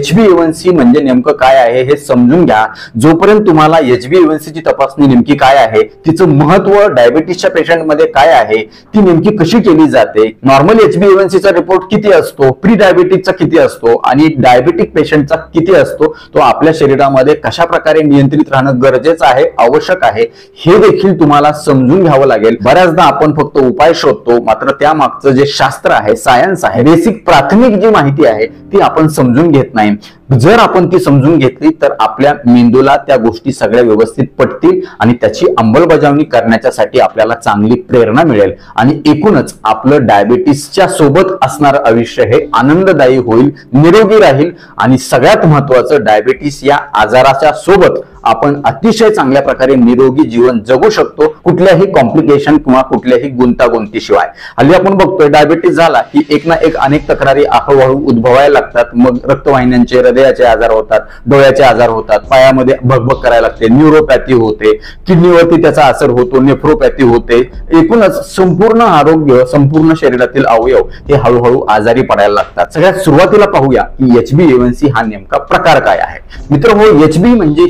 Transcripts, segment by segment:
HbA1c म्हणजे नेमकं काय आहे हे समजून घ्या। जोपर्यंत तुम्हाला HbA1c ची तपासणी नेमकी काय आहे, तिचं महत्व डायबिटीसच्या पेशंटमध्ये काय आहे, ती नेमकी कशी केली जाते, नॉर्मल HbA1c चा रिपोर्ट किती असतो, प्री डायबिटिकचा किती असतो आणि डायबिटिक पेशंटचा किती असतो, तो आपल्या शरीरामध्ये कशा प्रकारे नियंत्रित राहणं गरजेचं आहे, आवश्यक आहे, हे देखील तुम्हाला समजून घ्यावं लागेल। बऱ्याचदा आपण फक्त उपाय शोधतो, मात्र त्या मागचं जे शास्त्र आहे, सायन्स आहे, बेसिक प्राथमिक जी माहिती आहे ती आपण समजून घेत नाही। जर आपण ती समजून घेतली तर आपल्या मेंदूला त्या गोष्टी सगळ्या व्यवस्थित पटतील आणि त्याची अंमलबजावणी करण्यासाठी आपल्याला चांगली प्रेरणा मिळेल आणि एकूणच आपलं डायबिटीसच्या सोबत असणारं आयुष्य हे आनंददायी होईल, निरोगी राहील आणि सगळ्यात महत्त्वाचं डायबिटीस या आजाराच्या सोबत आपण अतिशय चांगल्या प्रकारे निरोगी जीवन जगू शकतो, कुठल्याही कॉम्प्लिकेशन किंवा कुठल्याही गुंतागुंतीशिवाय। हल्ली आपण बघतोय डायबिटीस झाला की एक ना एक अनेक तक्रारी हळूहळू उद्भवायला लागतात। मग रक्तवाहिन्यांचे, हृदयाचे आजार होतात, डोळ्याचे आजार होतात, पायामध्ये भगभग करायला लागते, न्यूरोपॅथी होते, किडनीवरती त्याचा असर होतो, नेफ्रोपॅथी होते, एकूणच संपूर्ण आरोग्य, संपूर्ण शरीरातील अवयव हे हळूहळू आजारी पडायला लागतात। सगळ्यात सुरुवातीला पाहूया की HbA1c हा नेमका प्रकार काय आहे। मित्रहो, HB म्हणजे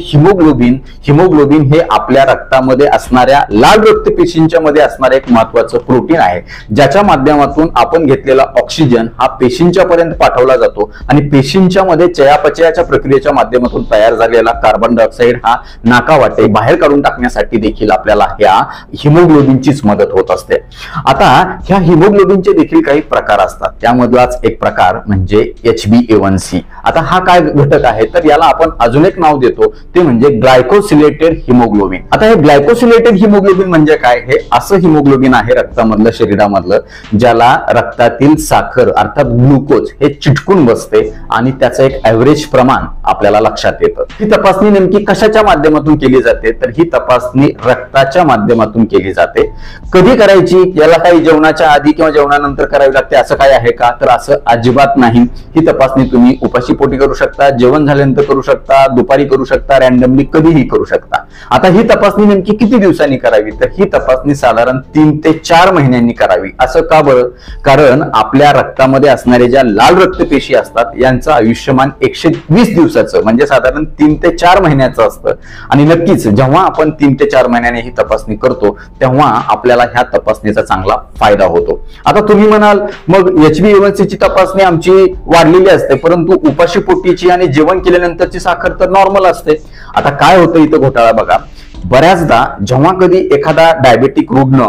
हिमोग्लोबिन हे आपल्या रक्तामध्ये असणाऱ्या लाल रक्तपेशींच्या मध्ये असणारे एक महत्त्वाचं प्रोटीन आहे, ज्याच्या माध्यमातून आपण घेतलेला ऑक्सिजन हा पेशींच्या पर्यंत पाठवला जातो आणि पेशींच्या मध्ये चयापचयाच्या प्रक्रियेच्या माध्यमातून तयार झालेला कार्बन डायऑक्साईड हा नाकावाटे बाहेर काढून टाकण्यासाठी देखील आपल्याला ह्या हिमोग्लोबिनचीच मदत होत असते। आता ह्या हिमोग्लोबिनचे देखील काही प्रकार असतात, त्यामधलाच एक प्रकार म्हणजे HbA1c। आता हा काय घटक आहे तर याला आपण अजून एक नाव देतो, ते म्हणजे ग्लायकोसिलेटेड हिमोग्लोबिन। आता हे ग्लायकोसिलेटेड हिमोग्लोबिन म्हणजे काय, हे असं हिमोग्लोबिन आहे रक्तामधलं, शरीरामधलं, ज्याला रक्तातील साखर अर्थात ग्लुकोज हे चिटकून बसते आणि त्याचं एक ऍव्हरेज प्रमाण आपल्याला लक्षात येतं। ही तपासणी नेमकी कशाच्या माध्यमातून केली जाते तर ही तपासणी रक्ताच्या माध्यमातून केली जाते। कधी करायची, याला काही जेवणाच्या आधी किंवा जेवणानंतर करावी लागते असं काय आहे का तर असं अजिबात नाही। ही तपासणी तुम्ही उपाशीपोटी करू शकता, जेवण झाल्यानंतर करू शकता, दुपारी करू शकता, रॅन्डमली कधीही करू शकता। आता ही तपासणी नेमकी किती दिवसांनी करावी तर ही तपासणी साधारण 3 ते 4 महिन्यांनी करावी। असं का बरं, कारण आपल्या रक्तामध्ये असणारे ज्या लाल रक्तपेशी असतात यांचं आयुष्यमान 120 दिवसाचं म्हणजे साधारण 3 ते 4 महिन्याचं असतं आणि नक्कीच जेव्हा आपण 3 ते 4 महिन्याने ही तपासणी करतो तेव्हा आपल्याला ह्या तपासणीचा चांगला फायदा होतो। आता तुम्ही म्हणाल मग HbA1c ची तपासणी आमची वाढलेली असते, परंतु उपाशीपोटीची आणि जेवण केल्यानंतरची साखर तर नॉर्मल असते। आता काय होतं इथं घोटाळा बघा, बऱ्याचदा जेव्हा कधी एखादा डायबेटिक रुग्ण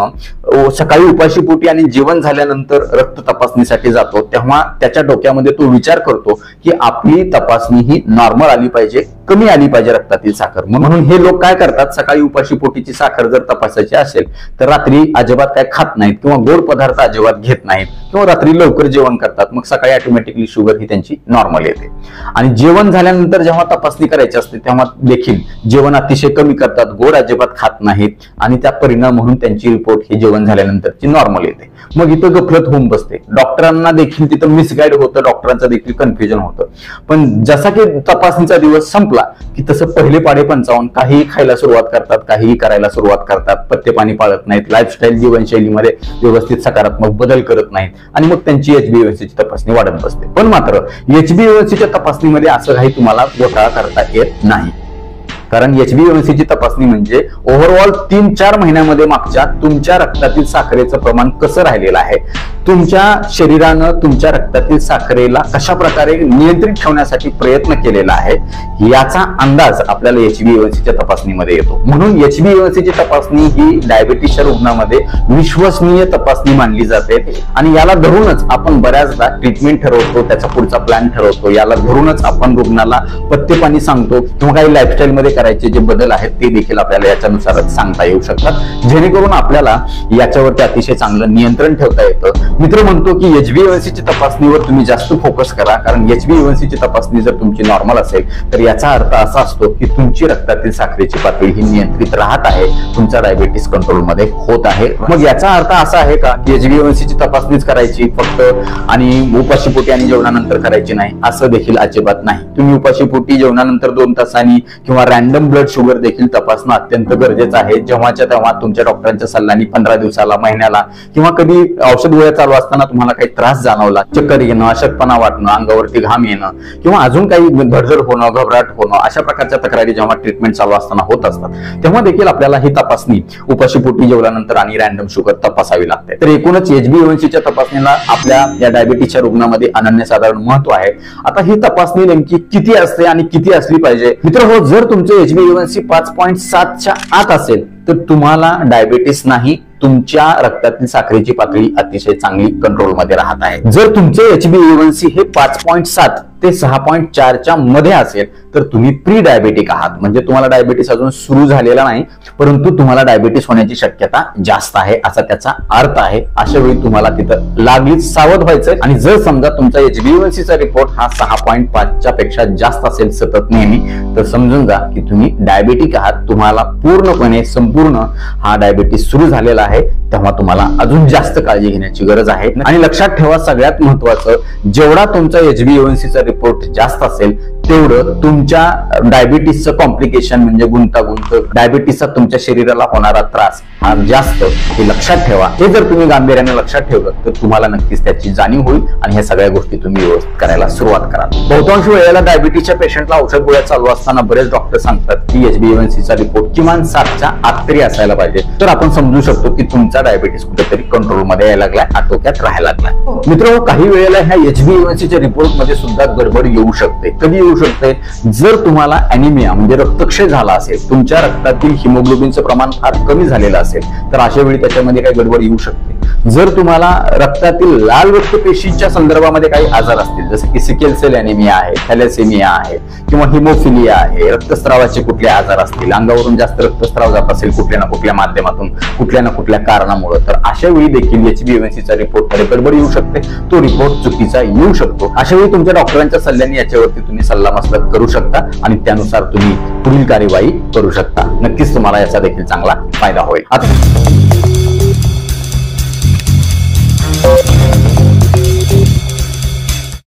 सकाळी उपाशीपोटी आणि जेवण झाल्यानंतर रक्त तपासणीसाठी जातो तेव्हा त्याच्या डोक्यामध्ये तो विचार करतो की आपली तपासणी ही नॉर्मल आली पाहिजे, कमी आली पाहिजे रक्तातील साखर। म्हणून हे लोक काय करतात, सकाळी उपाशीपोटीची साखर जर तपासायची असेल तर रात्री अजिबात काय खात नाहीत किंवा गोड पदार्थ अजिबात घेत नाहीत किंवा रात्री लवकर जेवण करतात, मग सकाळी ऑटोमॅटिकली शुगर ही त्यांची नॉर्मल येते। आणि जेवण झाल्यानंतर जेव्हा तपासणी करायची असते तेव्हा देखील जेवण अतिशय कमी करतात, गोड अजिबात खात नाहीत आणि त्या परिणाम म्हणून त्यांची रिपोर्ट ही जेवण झाल्यानंतरची नॉर्मल येते। मग इथं गफलत होऊन बसते, डॉक्टरांना देखील तिथं मिसगाईड होतं, डॉक्टरांचं देखील कन्फ्युजन होतं। पण जसा की तपासणीचा दिवस संपला की तसं पहिले पाडे पंचावन्न काहीही खायला सुरुवात करतात, काहीही करायला सुरुवात करतात, पथ्य पाणी पाळत नाहीत, लाईफस्टाईल जीवनशैलीमध्ये व्यवस्थित सकारात्मक बदल करत नाहीत आणि मग त्यांची HbA1c ची तपासणी वाढत बसते। पण मात्र HbA1c च्या तपासणीमध्ये असं काही तुम्हाला घोटाळा करता येत नाही, कारण HbA1c ची तपासणी म्हणजे ओव्हरऑल 3-4 महिन्यामध्ये मागच्या तुमच्या रक्तातील साखरेचं प्रमाण कसं राहिलेलं आहे, तुमच्या शरीरानं तुमच्या रक्तातील साखरेला कशा प्रकारे नियंत्रित ठेवण्यासाठी प्रयत्न केलेला आहे याचा अंदाज आपल्याला HbA1c च्या तपासणीमध्ये येतो। म्हणून HbA1c ची तपासणी ही डायबिटीसच्या रुग्णांमध्ये विश्वसनीय तपासणी मानली जाते आणि याला धरूनच आपण बऱ्याचदा ट्रीटमेंट ठरवतो, त्याचा पुढचा प्लॅन ठरवतो, याला धरूनच आपण रुग्णाला पथ्य पाणी सांगतो किंवा काही लाईफस्टाईल मध्ये करायचे जे बदल आहेत ते देखील आपल्याला याच्यानुसारच सांगता येऊ शकतात, जेणेकरून आपल्याला याच्यावरती अतिशय चांगलं नियंत्रण ठेवता येतं। मित्र म्हणतो की HbA1c ची तपासणीवर तुम्ही जास्त फोकस करा, कारण HbA1c ची तपासणी जर तुमची नॉर्मल असेल तर याचा अर्थ असा असतो की तुमची रक्तातील साखरेची पातळी ही नियंत्रित राहत आहे, तुमचा डायबिटीस कंट्रोल मध्ये होत आहे। मग याचा अर्थ असा आहे का की HbA1c ची तपासणीच करायची फक्त आणि उपाशीपोटी आणि जेवणानंतर करायची नाही, असं देखील अजिबात नाही। तुम्ही उपाशीपोटी जेवणानंतर 2 तासांनी किंवा रॅन्डम ब्लड शुगर देखील तपासणं अत्यंत गरजेचं आहे। जेव्हाच्या तेव्हा तुमच्या डॉक्टरांच्या सल्ल्याने 15 दिवसाला, महिन्याला किंवा कधी औषध गोळ्या चालू असताना तुम्हाला काही त्रास जाणवला, चक्कर येणं, अशक्तपणा वाटणं, अंगावरती घाम येणं किंवा अजून काही धडधड होणं, घबराट होणं, अशा प्रकारच्या तक्रारी जेव्हा ट्रीटमेंट चालू असताना होत असतात तेव्हा देखील आपल्याला ही तपासणी उपाशीपोटी जेवल्यानंतर आणि रॅन्डम शुगर तपासावी लागते. तर एकूणच HbA1cच्या तपासणीला आपल्या या डायबिटीसच्या रुग्णामध्ये अनन्यसाधारण महत्व आहे. आता ही तपासणी नेमकी किती असते आणि किती असली पाहिजे? मित्रहो, जर तुमचे HbA1c 5.7च्या आत असेल तर तुम्हाला डायबिटीस नाही, तुमच्या रक्तातील साखरेची पातळी अतिशय चांगली कंट्रोलमध्ये राहत आहे. जर तुमचे HbA1c हे 5.7 ते 6.4च्या मध्ये असेल तर तुम्ही प्री डायबेटिक आहात, म्हणजे तुम्हाला डायबिटीस अजून सुरू झालेला नाही परंतु तुम्हाला डायबिटीस होण्याची शक्यता जास्त आहे असा त्याचा अर्थ आहे. अशा वेळी तुम्हाला तिथं लागलीच सावध व्हायचंय. आणि जर समजा तुमचा HbA1cचा रिपोर्ट हा 6.5च्या पेक्षा जास्त असेल सतत नेहमी, तर समजून जा की तुम्ही डायबिटिक आहात, तुम्हाला पूर्णपणे संपूर्ण हा डायबिटीस सुरू झालेला आहे. तेव्हा तुम्हाला अजून जास्त काळजी घेण्याची गरज आहे. आणि लक्षात ठेवा, सगळ्यात महत्वाचं, जेवढा तुमचा HbA1cचा रिपोर्ट जास्त असेल तेवढं तुमच्या डायबिटीसचं कॉम्प्लिकेशन म्हणजे गुंतागुंत, डायबिटीसचा तुमच्या शरीराला होणारा त्रास हा जास्त, हे लक्षात ठेवा. हे जर तुम्ही गांभीर्याने लक्षात ठेवलं तर तुम्हाला नक्कीच त्याची जाणीव होईल आणि ह्या सगळ्या गोष्टी तुम्ही व्यवस्थित करायला सुरुवात करा. बहुतांश वेळेला डायबिटीसच्या पेशंटला औषध गोळ्या चालू असताना बरेच डॉक्टर सांगतात की HbA1cचा रिपोर्ट किमान 7च्या आत तरी असायला पाहिजे. तर आपण समजू शकतो की तुमचा डायबिटीस कुठेतरी कंट्रोलमध्ये यायला लागलाय, आटोक्यात राहायला लागलाय. मित्रांनो, काही वेळेला ह्या HbA1cच्या रिपोर्ट मध्ये सुद्धा गडबड येऊ शकते. कधी येऊ शकते? जर तुम्हाला अॅनिमिया म्हणजे रक्तक्षय झाला असेल, तुमच्या रक्तातील हिमोग्लोबिनचं प्रमाण फार कमी झालेलं असेल तर अशा वेळी त्याच्यामध्ये काही गडबड येऊ शकते. जर तुम्हाला रक्तातील लाल रक्तपेशीच्या संदर्भामध्ये काही आजार असतील, जसे की सिकेल सेल अॅनिमिया आहे, थॅलेसेमिया आहे किंवा हिमोफिलिया आहे, रक्तस्रावाचे कुठले आजार असतील, अंगावरून जास्त रक्तस्राव जात असेल कुठल्या ना कुठल्या माध्यमातून, कुठल्या ना कुठल्या कारणामुळे, तर अशा वेळी देखील HbA1cचा रिपोर्ट मध्ये गडबड येऊ शकते. तो रिपोर्ट चुकीचा येऊ शकतो. अशा वेळी तुमच्या डॉक्टरांच्या सल्ल्याने याच्यावरती तुम्ही सल्लामसलत करू शकता आणि त्यानुसार तुम्ही पुढील कार्यवाही करू शकता. नक्कीच तुम्हाला याचा देखील चांगला फायदा होईल. आता